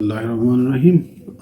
Bismillahirrahmanirrahim।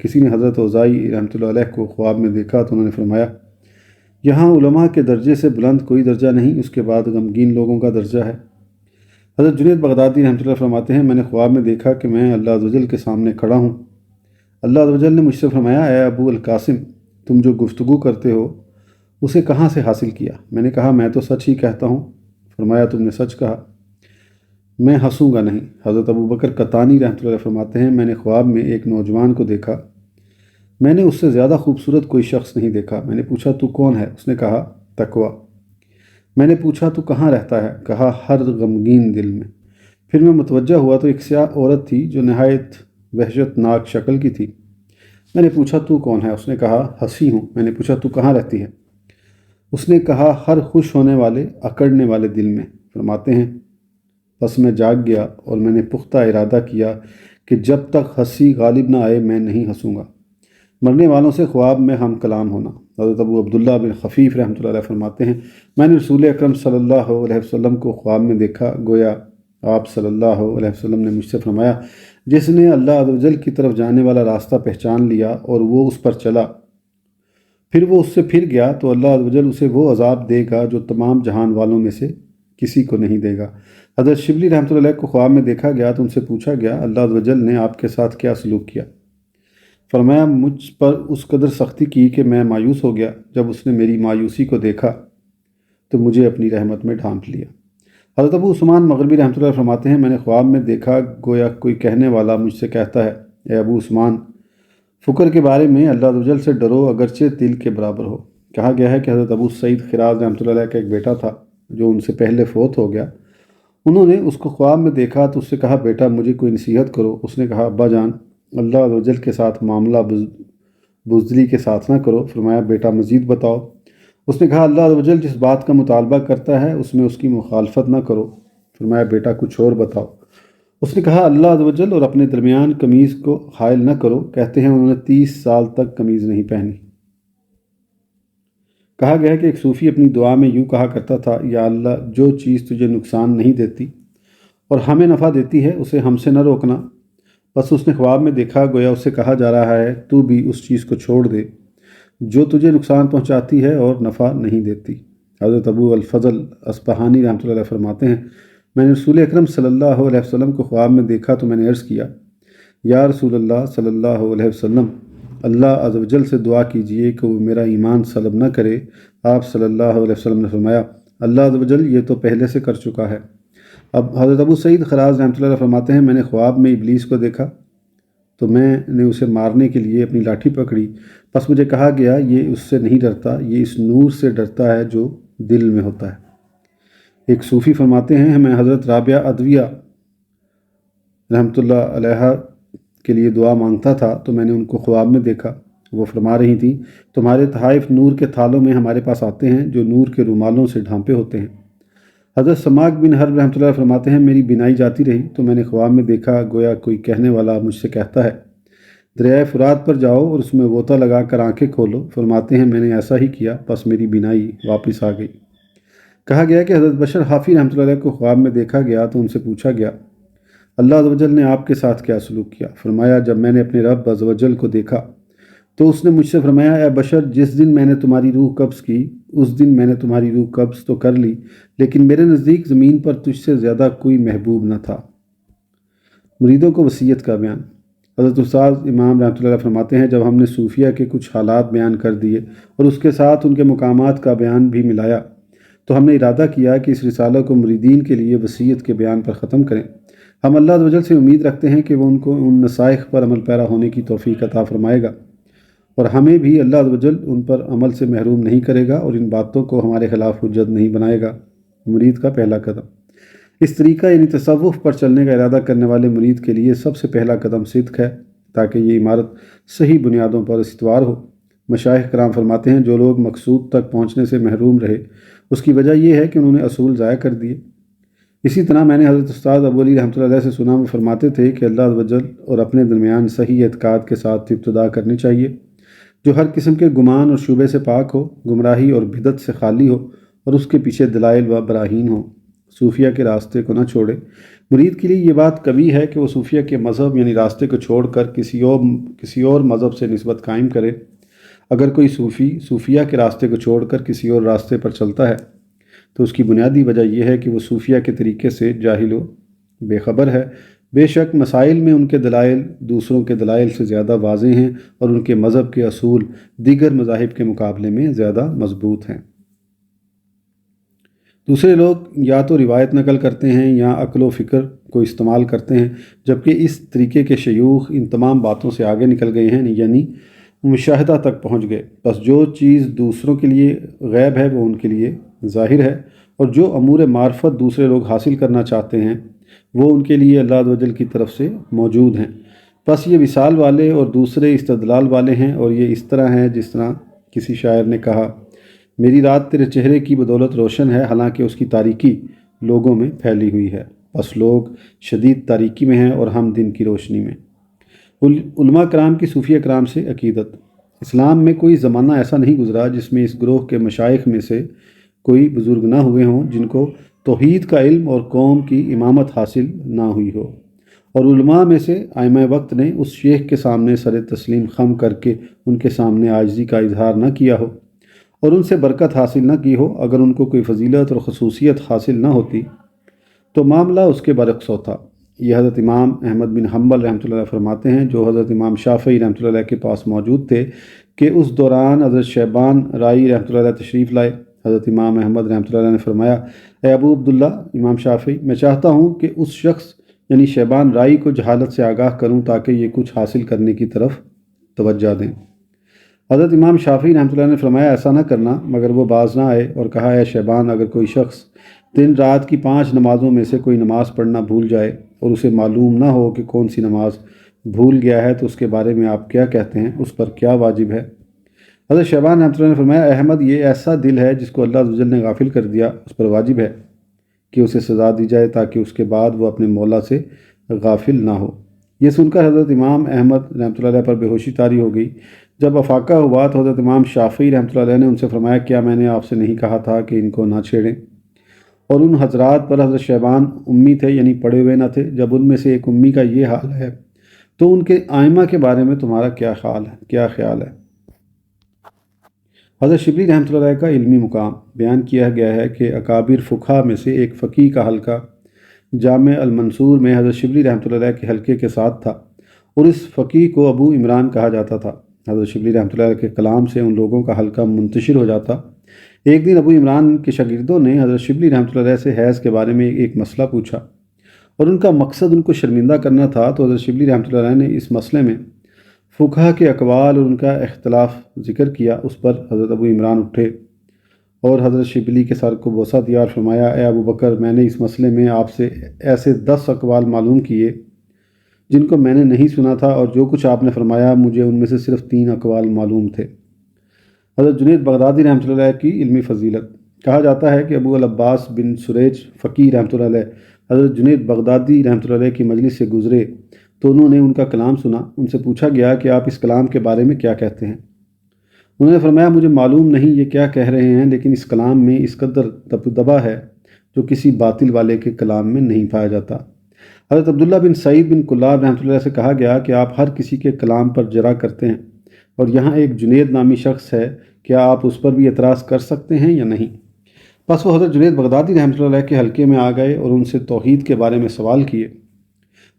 کسی نے حضرت اوزائی رحمۃ اللہ علیہ کو خواب میں دیکھا تو انہوں نے فرمایا یہاں علماء کے درجے سے بلند کوئی درجہ نہیں، اس کے بعد غمگین لوگوں کا درجہ ہے۔ حضرت جنید بغدادی رحمۃ اللہ فرماتے ہیں میں نے خواب میں دیکھا کہ میں اللہ عز و جل کے سامنے کھڑا ہوں۔ اللہ عز و جل نے مجھ سے فرمایا اے ابو القاسم، تم جو گفتگو کرتے ہو اسے کہاں سے حاصل کیا؟ میں نے کہا میں تو سچ ہی کہتا ہوں۔ فرمایا تم نے سچ کہا، میں ہنسوں گا نہیں۔ حضرت ابو بکر قطانی رحمۃ اللہ فرماتے ہیں میں نے خواب میں ایک نوجوان کو دیکھا، میں نے اس سے زیادہ خوبصورت کوئی شخص نہیں دیکھا۔ میں نے پوچھا تو کون ہے؟ اس نے کہا تقویٰ۔ میں نے پوچھا تو کہاں رہتا ہے؟ کہا ہر غمگین دل میں۔ پھر میں متوجہ ہوا تو ایک سیاہ عورت تھی جو نہایت وحشت ناک شکل کی تھی۔ میں نے پوچھا تو کون ہے؟ اس نے کہا ہنسی ہوں۔ میں نے پوچھا تو کہاں رہتی ہے؟ اس نے کہا ہر خوش ہونے والے اکڑنے والے دل میں۔ فرماتے ہیں بس میں جاگ گیا اور میں نے پختہ ارادہ کیا کہ جب تک ہنسی غالب نہ آئے میں نہیں ہنسوں گا۔ مرنے والوں سے خواب میں ہم کلام ہونا۔ حضرت ابو عبداللہ بن خفیف رحمۃ اللہ علیہ فرماتے ہیں میں نے رسول اکرم صلی اللہ علیہ وسلم کو خواب میں دیکھا، گویا آپ صلی اللہ علیہ وسلم نے مجھ سے فرمایا جس نے اللہ عز و جل کی طرف جانے والا راستہ پہچان لیا اور وہ اس پر چلا، پھر وہ اس سے پھر گیا تو اللہ عز و جل اسے وہ عذاب دے گا جو تمام جہان والوں میں سے کسی کو نہیں دے گا۔ حضرت شبلی رحمۃ اللہ علیہ کو خواب میں دیکھا گیا تو ان سے پوچھا گیا اللہ عز و جل نے آپ کے ساتھ کیا سلوک کیا؟ فرمایا مجھ پر اس قدر سختی کی کہ میں مایوس ہو گیا۔ جب اس نے میری مایوسی کو دیکھا تو مجھے اپنی رحمت میں ڈھانپ لیا۔ حضرت ابو عثمان مغربی رحمۃ اللہ فرماتے ہیں میں نے خواب میں دیکھا گویا کوئی کہنے والا مجھ سے کہتا ہے اے ابو عثمان، فکر کے بارے میں اللہ عز و جل سے ڈرو اگرچہ تل کے برابر ہو۔ کہا گیا ہے کہ حضرت ابو سعید خراز رحمۃ اللہ علیہ کا ایک بیٹا تھا جو ان سے پہلے فوت ہو گیا۔ انہوں نے اس کو خواب میں دیکھا تو اس سے کہا بیٹا مجھے کوئی نصیحت کرو۔ اس نے کہا ابا جان، اللہ عز و جل کے ساتھ معاملہ بزدلی کے ساتھ نہ کرو۔ فرمایا بیٹا مزید بتاؤ۔ اس نے کہا اللہ عز و جل جس بات کا مطالبہ کرتا ہے اس میں اس کی مخالفت نہ کرو۔ فرمایا بیٹا کچھ اور بتاؤ۔ اس نے کہا اللہ عز و جل اور اپنے درمیان قمیض کو حائل نہ کرو۔ کہتے ہیں انہوں نے 30 سال تک قمیض نہیں پہنی۔ کہا گیا ہے کہ ایک صوفی اپنی دعا میں یوں کہا کرتا تھا یا اللہ جو چیز تجھے نقصان نہیں دیتی اور ہمیں نفع دیتی ہے اسے ہم سے نہ روکنا۔ بس اس نے خواب میں دیکھا گویا اس سے کہا جا رہا ہے تو بھی اس چیز کو چھوڑ دے جو تجھے نقصان پہنچاتی ہے اور نفع نہیں دیتی۔ حضرت ابو الفضل اصفہانی رحمۃ اللہ علیہ فرماتے ہیں میں نے رسول اکرم صلی اللہ علیہ وسلم کو خواب میں دیکھا تو میں نے عرض کیا یا رسول اللہ صلی اللہ علیہ وسلم، اللہ عز و جل سے دعا کیجئے کہ وہ میرا ایمان سلب نہ کرے۔ آپ صلی اللہ علیہ وسلم نے فرمایا اللہ عز و جل یہ تو پہلے سے کر چکا ہے۔ اب حضرت ابو سعید خراز رحمۃ اللہ علیہ فرماتے ہیں میں نے خواب میں ابلیس کو دیکھا تو میں نے اسے مارنے کے لیے اپنی لاٹھی پکڑی، پس مجھے کہا گیا یہ اس سے نہیں ڈرتا، یہ اس نور سے ڈرتا ہے جو دل میں ہوتا ہے۔ ایک صوفی فرماتے ہیں میں حضرت رابعہ ادویہ رحمۃ اللہ علیہ کے لیے دعا مانگتا تھا تو میں نے ان کو خواب میں دیکھا، وہ فرما رہی تھیں تمہارے تحائف نور کے تھالوں میں ہمارے پاس آتے ہیں جو نور کے رومالوں سے ڈھانپے ہوتے ہیں۔ حضرت سماک بن حرب رحمۃ اللہ فرماتے ہیں میری بینائی جاتی رہی تو میں نے خواب میں دیکھا گویا کوئی کہنے والا مجھ سے کہتا ہے دریائے فرات پر جاؤ اور اس میں غوطہ لگا کر آنکھیں کھولو۔ فرماتے ہیں میں نے ایسا ہی کیا، پس میری بینائی واپس آ گئی۔ کہا گیا کہ حضرت بشر حافی رحمۃ اللہ علیہ کو خواب میں دیکھا گیا تو ان سے پوچھا گیا اللہ عز و جل نے آپ کے ساتھ کیا سلوک کیا؟ فرمایا جب میں نے اپنے رب عز و جل کو دیکھا تو اس نے مجھ سے فرمایا اے بشر جس دن میں نے تمہاری روح قبض کی اس دن میں نے تمہاری روح قبض تو کر لی لیکن میرے نزدیک زمین پر تجھ سے زیادہ کوئی محبوب نہ تھا۔ مریدوں کو وصیت کا بیان۔ حضرت استاد امام رحمۃ اللہ علیہ فرماتے ہیں جب ہم نے صوفیہ کے کچھ حالات بیان کر دیے اور اس کے ساتھ ان کے مقامات کا بیان بھی ملایا تو ہم نے ارادہ کیا کہ اس رسالہ کو مریدین کے لیے وصیت کے بیان پر ختم کریں۔ ہم اللہ عز و جل سے امید رکھتے ہیں کہ وہ ان کو ان نصائح پر عمل پیرا ہونے کی توفیق عطا فرمائے گا اور ہمیں بھی اللہ عز و جل ان پر عمل سے محروم نہیں کرے گا اور ان باتوں کو ہمارے خلاف حجت نہیں بنائے گا۔ مرید کا پہلا قدم۔ اس طریقہ یعنی تصوف پر چلنے کا ارادہ کرنے والے مرید کے لیے سب سے پہلا قدم صدق ہے تاکہ یہ عمارت صحیح بنیادوں پر استوار ہو۔ مشائخ کرام فرماتے ہیں جو لوگ مقصود تک پہنچنے سے محروم رہے اس کی وجہ یہ ہے کہ انہوں نے اصول ضائع کر دیے۔ اسی طرح میں نے حضرت استاد ابو علی رحمۃ اللہ علیہ سے سنا وہ فرماتے تھے کہ اللہ عز و جل اور اپنے درمیان صحیح اعتقاد کے ساتھ ابتدا کرنی چاہیے جو ہر قسم کے گمان اور شبے سے پاک ہو، گمراہی اور بدعت سے خالی ہو اور اس کے پیچھے دلائل و براہین ہوں۔ صوفیہ کے راستے کو نہ چھوڑے۔ مرید کے لیے یہ بات کبھی ہے کہ وہ صوفیہ کے مذہب یعنی راستے کو چھوڑ کر کسی اور مذہب سے نسبت قائم کرے۔ اگر کوئی صوفیہ کے راستے کو چھوڑ کر کسی اور راستے پر چلتا ہے تو اس کی بنیادی وجہ یہ ہے کہ وہ صوفیہ کے طریقے سے جاہل و بے خبر ہے۔ بے شک مسائل میں ان کے دلائل دوسروں کے دلائل سے زیادہ واضح ہیں اور ان کے مذہب کے اصول دیگر مذاہب کے مقابلے میں زیادہ مضبوط ہیں۔ دوسرے لوگ یا تو روایت نقل کرتے ہیں یا عقل و فکر کو استعمال کرتے ہیں، جبکہ اس طریقے کے شیوخ ان تمام باتوں سے آگے نکل گئے ہیں، یعنی مشاہدہ تک پہنچ گئے۔ بس جو چیز دوسروں کے لیے غیب ہے وہ ان کے لیے ظاہر ہے، اور جو امور معرفت دوسرے لوگ حاصل کرنا چاہتے ہیں وہ ان کے لیے اللہ عز و جل کی طرف سے موجود ہیں۔ بس یہ وصال والے اور دوسرے استدلال والے ہیں، اور یہ اس طرح ہیں جس طرح کسی شاعر نے کہا، میری رات تیرے چہرے کی بدولت روشن ہے، حالانکہ اس کی تاریکی لوگوں میں پھیلی ہوئی ہے۔ بس لوگ شدید تاریکی میں ہیں اور ہم دن کی روشنی میں۔ علماء کرام کی صوفیہ کرام سے عقیدت۔ اسلام میں کوئی زمانہ ایسا نہیں گزرا جس میں اس گروہ کے مشائخ میں سے کوئی بزرگ نہ ہوئے ہوں جن کو توحید کا علم اور قوم کی امامت حاصل نہ ہوئی ہو، اور علماء میں سے ائمہ وقت نے اس شیخ کے سامنے سر تسلیم خم کر کے ان کے سامنے عاجزی کا اظہار نہ کیا ہو اور ان سے برکت حاصل نہ کی ہو۔ اگر ان کو کوئی فضیلت اور خصوصیت حاصل نہ ہوتی تو معاملہ اس کے برعکس ہوتا۔ یہ حضرت امام احمد بن حنبل رحمۃ اللہ علیہ فرماتے ہیں، جو حضرت امام شافعی رحمۃ اللہ علیہ کے پاس موجود تھے، کہ اس دوران حضرت شیبان رائی رحمۃ اللہ علیہ تشریف لائے۔ حضرت امام احمد رحمۃ اللہ علیہ نے فرمایا، اے ابو عبداللہ امام شافعی، میں چاہتا ہوں کہ اس شخص یعنی شیبان رائی کو جہالت سے آگاہ کروں تاکہ یہ کچھ حاصل کرنے کی طرف توجہ دیں۔ حضرت امام شافعی رحمۃ اللہ نے فرمایا، ایسا نہ کرنا مگر وہ باز نہ آئے، اور کہا، اے شیبان، اگر کوئی شخص دن رات کی 5 نمازوں میں سے کوئی نماز پڑھنا بھول جائے اور اسے معلوم نہ ہو کہ کون سی نماز بھول گیا ہے تو اس کے بارے میں آپ کیا کہتے ہیں؟ اس پر کیا واجب ہے؟ حضرت شیبان رحمۃ اللہ نے فرمایا، احمد، یہ ایسا دل ہے جس کو اللہ عز و جل نے غافل کر دیا، اس پر واجب ہے کہ اسے سزا دی جائے تاکہ اس کے بعد وہ اپنے مولا سے غافل نہ ہو۔ یہ سن کر حضرت امام احمد رحمۃ اللہ علیہ پر بے ہوشی طاری ہو گئی۔ جب افاقہ ہوا تو حضرت امام شافعی رحمۃ اللہ علیہ نے ان سے فرمایا، کیا میں نے آپ سے نہیں کہا تھا کہ ان کو نہ چھیڑیں؟ اور ان حضرات پر حضرت شیبان امی تھے، یعنی پڑھے ہوئے نہ تھے۔ جب ان میں سے ایک امی کا یہ حال ہے تو ان کے آئمہ کے بارے میں تمہارا کیا خیال ہے؟ حضرت شبلی رحمۃ اللہ علیہ کا علمی مقام بیان کیا گیا ہے کہ اکابر فقہا میں سے ایک فقیہ کا حلقہ جامع المنصور میں حضرت شبلی رحمۃ اللہ علیہ کے حلقے کے ساتھ تھا، اور اس فقیہ کو ابو عمران کہا جاتا تھا۔ حضرت شبلی رحمۃ اللہ علیہ کے کلام سے ان لوگوں کا حلقہ منتشر ہو جاتا۔ ایک دن ابو عمران کے شاگردوں نے حضرت شبلی رحمۃ اللہ علیہ سے حیض کے بارے میں ایک مسئلہ پوچھا، اور ان کا مقصد ان کو شرمندہ کرنا تھا، تو حضرت شبلی رحمۃ اللہ علیہ نے اس مسئلے میں فقہا کے اقوال اور ان کا اختلاف ذکر کیا۔ اس پر حضرت ابو عمران اٹھے اور حضرت شبلی کے سر کو بوسہ دیا اور فرمایا، اے ابو بکر، میں نے اس مسئلے میں آپ سے ایسے 10 اقوال معلوم کیے جن کو میں نے نہیں سنا تھا، اور جو کچھ آپ نے فرمایا مجھے ان میں سے صرف 3 اقوال معلوم تھے۔ حضرت جنید بغدادی رحمۃ اللہ علیہ کی علمی فضیلت۔ کہا جاتا ہے کہ ابو العباس بن سریج فقیہ رحمۃ اللہ علیہ حضرت جنید بغدادی رحمۃ اللہ علیہ کی مجلس سے گزرے تو انہوں نے ان کا کلام سنا۔ ان سے پوچھا گیا کہ آپ اس کلام کے بارے میں کیا کہتے ہیں؟ انہوں نے فرمایا، مجھے معلوم نہیں یہ کیا کہہ رہے ہیں، لیکن اس کلام میں اس قدر دبدبا ہے جو کسی باطل والے کے کلام میں نہیں پایا جاتا۔ حضرت عبداللہ بن سعید بن کلاب رحمۃ اللہ علیہ سے کہا گیا کہ آپ ہر کسی کے کلام پر جرح کرتے ہیں، اور یہاں ایک جنید نامی شخص ہے، کیا آپ اس پر بھی اعتراض کر سکتے ہیں یا نہیں؟ بس وہ حضرت جنید بغدادی رحمۃ اللہ علیہ کے حلقے میں آ گئے اور ان سے توحید کے بارے میں سوال کیے،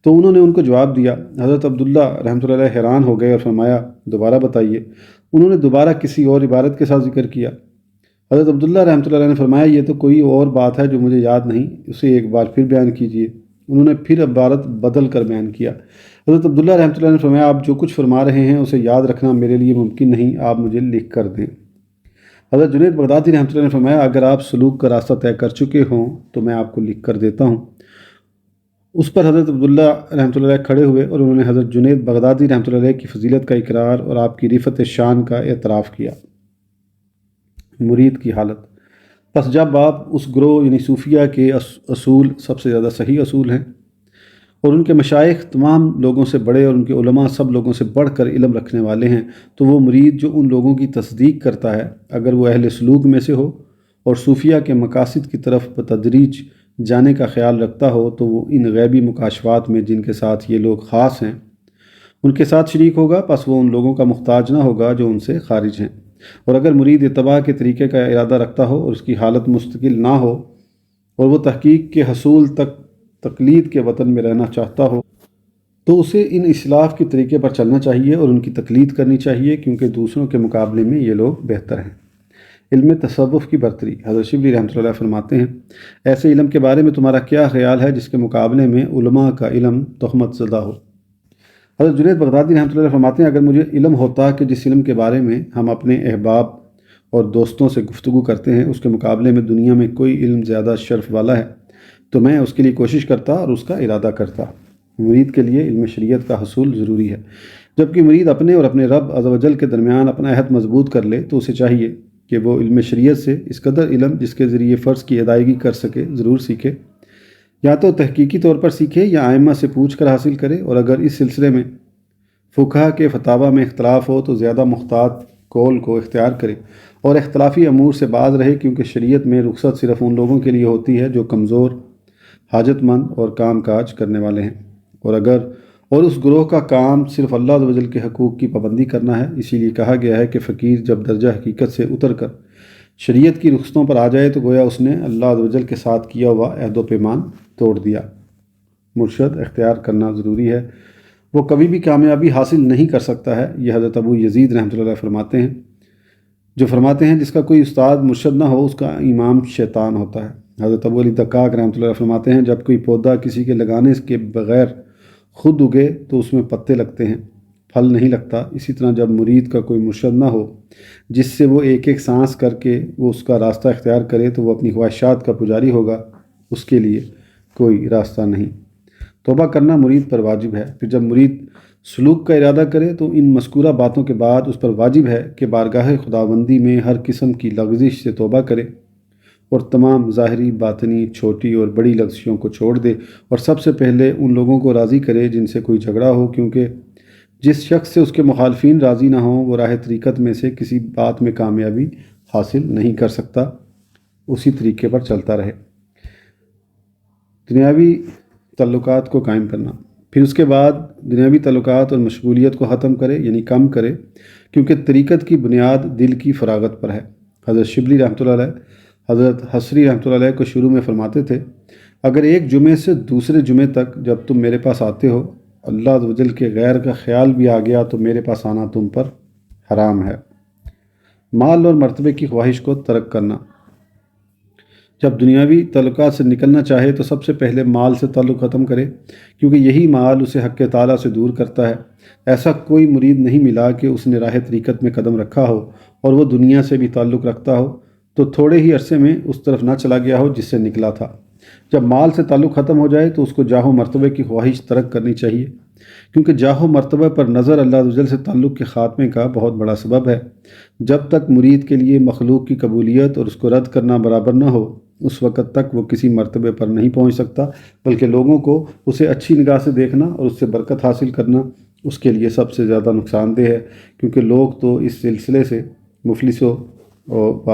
تو انہوں نے ان کو جواب دیا۔ حضرت عبداللہ رحمۃ اللہ علیہ حیران ہو گئے اور فرمایا، دوبارہ بتائیے۔ انہوں نے دوبارہ کسی اور عبارت کے ساتھ ذکر کیا۔ حضرت عبداللہ رحمۃ اللہ علیہ نے فرمایا، یہ تو کوئی اور بات ہے جو مجھے یاد نہیں، اسے ایک بار پھر بیان کیجیے۔ انہوں نے پھر عبارت بدل کر بیان کیا۔ حضرت عبداللہ رحمۃ اللہ نے فرمایا، آپ جو کچھ فرما رہے ہیں اسے یاد رکھنا میرے لیے ممکن نہیں، آپ مجھے لکھ کر دیں۔ حضرت جنید بغدادی رحمۃ اللہ نے فرمایا، اگر آپ سلوک کا راستہ طے کر چکے ہوں تو میں آپ کو لکھ کر دیتا ہوں۔ اس پر حضرت عبداللہ رحمۃ اللہ علیہ کھڑے ہوئے اور انہوں نے حضرت جنید بغدادی رحمۃ اللہ علیہ کی فضیلت کا اقرار اور آپ کی رفعت شان کا اعتراف کیا۔ مرید کی حالت۔ پس جب آپ اس گروہ یعنی صوفیہ کے اصول سب سے زیادہ صحیح اصول ہیں اور ان کے مشائخ تمام لوگوں سے بڑے اور ان کے علماء سب لوگوں سے بڑھ کر علم رکھنے والے ہیں، تو وہ مرید جو ان لوگوں کی تصدیق کرتا ہے، اگر وہ اہل سلوک میں سے ہو اور صوفیہ کے مقاصد کی طرف بتدریج جانے کا خیال رکھتا ہو تو وہ ان غیبی مکاشفات میں جن کے ساتھ یہ لوگ خاص ہیں ان کے ساتھ شریک ہوگا، پس وہ ان لوگوں کا محتاج نہ ہوگا جو ان سے خارج ہیں۔ اور اگر مرید اتباع کے طریقے کا ارادہ رکھتا ہو اور اس کی حالت مستقل نہ ہو اور وہ تحقیق کے حصول تک تقلید کے وطن میں رہنا چاہتا ہو تو اسے ان اسلاف کے طریقے پر چلنا چاہیے اور ان کی تقلید کرنی چاہیے، کیونکہ دوسروں کے مقابلے میں یہ لوگ بہتر ہیں۔ علم تصوف کی برتری۔ حضرت شبلی رحمۃ اللہ فرماتے ہیں، ایسے علم کے بارے میں تمہارا کیا خیال ہے جس کے مقابلے میں علماء کا علم تہمت زدہ ہو؟ حضرت جنید بغدادی رحمۃ اللہ فرماتے ہیں، اگر مجھے علم ہوتا کہ جس علم کے بارے میں ہم اپنے احباب اور دوستوں سے گفتگو کرتے ہیں اس کے مقابلے میں دنیا میں کوئی علم زیادہ شرف والا ہے تو میں اس کے لیے کوشش کرتا اور اس کا ارادہ کرتا۔ مرید کے لیے علم شریعت کا حصول ضروری ہے۔ جبکہ مرید اپنے اور اپنے رب عز و جل کے درمیان اپنا عہد مضبوط کر لے تو اسے چاہیے کہ وہ علم شریعت سے اس قدر علم جس کے ذریعے فرض کی ادائیگی کر سکے ضرور سیکھے، یا تو تحقیقی طور پر سیکھے یا ائمہ سے پوچھ کر حاصل کرے، اور اگر اس سلسلے میں فقہا کے فتاویٰ میں اختلاف ہو تو زیادہ محتاط قول کو اختیار کرے اور اختلافی امور سے باز رہے، کیونکہ شریعت میں رخصت صرف ان لوگوں کے لیے ہوتی ہے جو کمزور، حاجت مند اور کام کاج کرنے والے ہیں، اور اس گروہ کا کام صرف اللہ عز و جل کے حقوق کی پابندی کرنا ہے۔ اسی لیے کہا گیا ہے کہ فقیر جب درجہ حقیقت سے اتر کر شریعت کی رخصتوں پر آ جائے تو گویا اس نے اللہ عز و جل کے ساتھ کیا ہوا عہد و پیمان توڑ دیا۔ مرشد اختیار کرنا ضروری ہے، وہ کبھی بھی کامیابی حاصل نہیں کر سکتا ہے۔ یہ حضرت ابو یزید رحمۃ اللہ فرماتے ہیں، جو فرماتے ہیں جس کا کوئی استاد مرشد نہ ہو اس کا امام شیطان ہوتا ہے۔ حضرت ابو علی دقاق رحمۃ اللہ فرماتے ہیں، جب کوئی پودا کسی کے لگانے کے بغیر خود اگے تو اس میں پتے لگتے ہیں، پھل نہیں لگتا۔ اسی طرح جب مرید کا کوئی مرشد نہ ہو جس سے وہ ایک ایک سانس کر کے وہ اس کا راستہ اختیار کرے تو وہ اپنی خواہشات کا پجاری ہوگا، اس کے لیے کوئی راستہ نہیں۔ توبہ کرنا مرید پر واجب ہے۔ پھر جب مرید سلوک کا ارادہ کرے تو ان مذکورہ باتوں کے بعد اس پر واجب ہے کہ بارگاہ خداوندی میں ہر قسم کی لغزش سے توبہ کرے اور تمام ظاہری، باطنی، چھوٹی اور بڑی لغزشوں کو چھوڑ دے، اور سب سے پہلے ان لوگوں کو راضی کرے جن سے کوئی جھگڑا ہو، کیونکہ جس شخص سے اس کے مخالفین راضی نہ ہوں وہ راہ طریقت میں سے کسی بات میں کامیابی حاصل نہیں کر سکتا۔ اسی طریقے پر چلتا رہے۔ دنیاوی تعلقات کو قائم کرنا۔ پھر اس کے بعد دنیاوی تعلقات اور مشغولیت کو ختم کرے، یعنی کم کرے، کیونکہ طریقت کی بنیاد دل کی فراغت پر ہے۔ حضرت شبلی رحمۃ اللہ علیہ حضرت حسری رحمۃ اللہ علیہ کو شروع میں فرماتے تھے، اگر ایک جمعے سے دوسرے جمعے تک جب تم میرے پاس آتے ہو اللہ عز و جل کے غیر کا خیال بھی آ گیا تو میرے پاس آنا تم پر حرام ہے۔ مال اور مرتبے کی خواہش کو ترک کرنا۔ جب دنیاوی تعلقات سے نکلنا چاہے تو سب سے پہلے مال سے تعلق ختم کرے، کیونکہ یہی مال اسے حق تعالیٰ سے دور کرتا ہے۔ ایسا کوئی مرید نہیں ملا کہ اس نے راہ طریقت میں قدم رکھا ہو اور وہ دنیا سے بھی تعلق رکھتا ہو تو تھوڑے ہی عرصے میں اس طرف نہ چلا گیا ہو جس سے نکلا تھا۔ جب مال سے تعلق ختم ہو جائے تو اس کو جاہ و مرتبے کی خواہش ترک کرنی چاہیے، کیونکہ جاہ و مرتبہ پر نظر اللہ عز و جل سے تعلق کے خاتمے کا بہت بڑا سبب ہے۔ جب تک مرید کے لیے مخلوق کی قبولیت اور اس کو رد کرنا برابر نہ ہو اس وقت تک وہ کسی مرتبے پر نہیں پہنچ سکتا، بلکہ لوگوں کو اسے اچھی نگاہ سے دیکھنا اور اس سے برکت حاصل کرنا اس کے لیے سب سے زیادہ نقصان دہ ہے، کیونکہ لوگ تو اس سلسلے سے مفلس و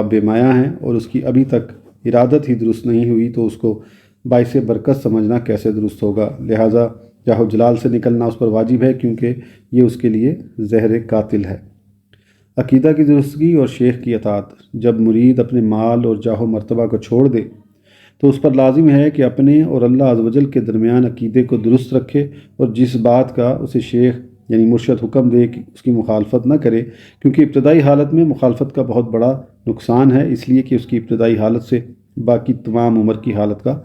بے مایہ ہیں اور اس کی ابھی تک ارادت ہی درست نہیں ہوئی تو اس کو باعث برکت سمجھنا کیسے درست ہوگا۔ لہٰذا جاہ و جلال سے نکلنا اس پر واجب ہے، کیونکہ یہ اس کے لیے زہر قاتل ہے۔ عقیدہ کی درستگی اور شیخ کی اطاعت۔ جب مرید اپنے مال اور جاہ و مرتبہ کو چھوڑ دے تو اس پر لازم ہے کہ اپنے اور اللہ عز و جل کے درمیان عقیدے کو درست رکھے اور جس بات کا اسے شیخ یعنی مرشد حکم دے کہ اس کی مخالفت نہ کرے، کیونکہ ابتدائی حالت میں مخالفت کا بہت بڑا نقصان ہے، اس لیے کہ اس کی ابتدائی حالت سے باقی تمام عمر کی حالت کا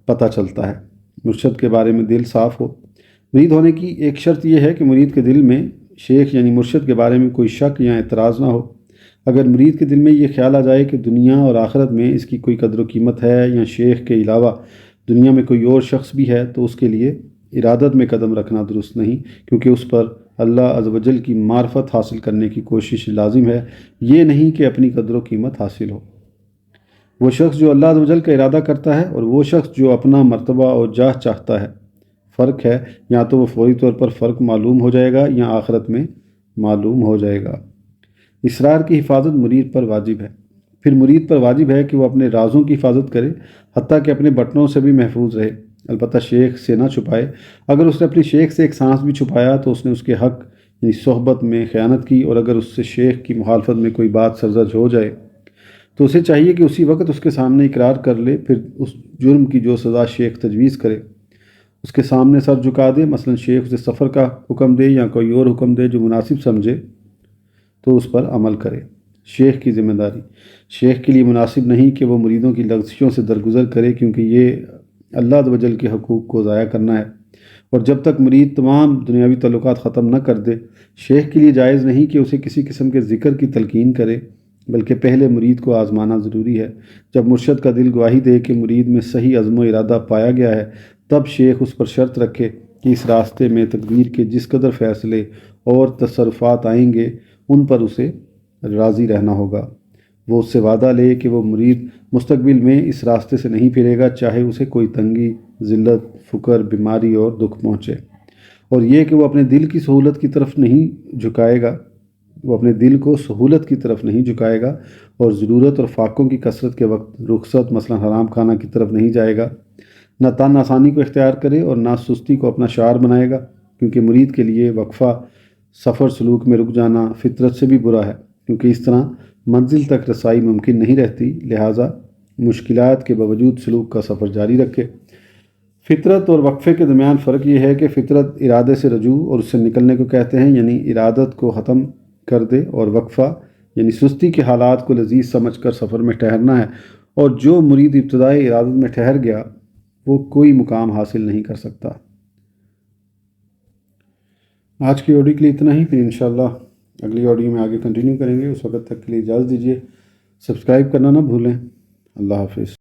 پتہ چلتا ہے۔ مرشد کے بارے میں دل صاف ہو۔ مرید ہونے کی ایک شرط یہ ہے کہ مرید کے دل میں شیخ یعنی مرشد کے بارے میں کوئی شک یا اعتراض نہ ہو۔ اگر مرید کے دل میں یہ خیال آ جائے کہ دنیا اور آخرت میں اس کی کوئی قدر و قیمت ہے یا شیخ کے علاوہ دنیا میں کوئی اور شخص بھی ہے تو اس کے لیے ارادت میں قدم رکھنا درست نہیں، کیونکہ اس پر اللہ عز و جل کی معرفت حاصل کرنے کی کوشش لازم ہے، یہ نہیں کہ اپنی قدر و قیمت حاصل ہو۔ وہ شخص جو اللہ عز و جل کا ارادہ کرتا ہے اور وہ شخص جو اپنا مرتبہ اور جاہ چاہتا ہے، فرق ہے، یا تو وہ فوری طور پر فرق معلوم ہو جائے گا یا آخرت میں معلوم ہو جائے گا۔ اسرار کی حفاظت مرید پر واجب ہے۔ پھر مرید پر واجب ہے کہ وہ اپنے رازوں کی حفاظت کرے، حتیٰ کہ اپنے بٹنوں سے بھی محفوظ رہے، البتہ شیخ سے نہ چھپائے۔ اگر اس نے اپنی شیخ سے ایک سانس بھی چھپایا تو اس نے اس کے حق یعنی صحبت میں خیانت کی، اور اگر اس سے شیخ کی مخالفت میں کوئی بات سرزد ہو جائے تو اسے چاہیے کہ اسی وقت اس کے سامنے اقرار کر لے، پھر اس جرم کی جو سزا شیخ تجویز کرے اس کے سامنے سر جھکا دے۔ مثلا شیخ اسے سفر کا حکم دے یا کوئی اور حکم دے جو مناسب سمجھے تو اس پر عمل کرے۔ شیخ کی ذمہ داری: شیخ کے لیے مناسب نہیں کہ وہ مریدوں کی لغزشوں سے درگزر کرے، کیونکہ یہ اللہ عز و جل کے حقوق کو ضائع کرنا ہے، اور جب تک مرید تمام دنیاوی تعلقات ختم نہ کر دے، شیخ کے لیے جائز نہیں کہ اسے کسی قسم کے ذکر کی تلقین کرے، بلکہ پہلے مرید کو آزمانا ضروری ہے۔ جب مرشد کا دل گواہی دے کہ مرید میں صحیح عزم و ارادہ پایا گیا ہے، تب شیخ اس پر شرط رکھے کہ اس راستے میں تقدیر کے جس قدر فیصلے اور تصرفات آئیں گے ان پر اسے راضی رہنا ہوگا۔ وہ اس سے وعدہ لے کہ وہ مرید مستقبل میں اس راستے سے نہیں پھرے گا، چاہے اسے کوئی تنگی، ذلت، فقر، بیماری اور دکھ پہنچے، اور یہ کہ وہ اپنے دل کی سہولت کی طرف نہیں جھکائے گا، وہ اپنے دل کو سہولت کی طرف نہیں جھکائے گا، اور ضرورت اور فاقوں کی کثرت کے وقت رخصت مثلا حرام کھانا کی طرف نہیں جائے گا، نہ تن آسانی کو اختیار کرے اور نہ سستی کو اپنا شعار بنائے گا، کیونکہ مرید کے لیے وقفہ سفر سلوک میں رک جانا فطرت سے بھی برا ہے، کیونکہ اس طرح منزل تک رسائی ممکن نہیں رہتی، لہٰذا مشکلات کے باوجود سلوک کا سفر جاری رکھے۔ فطرت اور وقفے کے درمیان فرق یہ ہے کہ فطرت ارادے سے رجوع اور اس سے نکلنے کو کہتے ہیں، یعنی ارادت کو ختم کر دے، اور وقفہ یعنی سستی کے حالات کو لذیذ سمجھ کر سفر میں ٹھہرنا ہے، اور جو مرید ابتدائی ارادت میں ٹھہر گیا وہ کوئی مقام حاصل نہیں کر سکتا۔ آج کی آڈیو کے لیے اتنا ہی، پھر انشاءاللہ اگلی آڈیو میں آگے کنٹینیو کریں گے۔ اس وقت تک کے لیے اجازت دیجیے، سبسکرائب کرنا نہ بھولیں۔ اللہ حافظ۔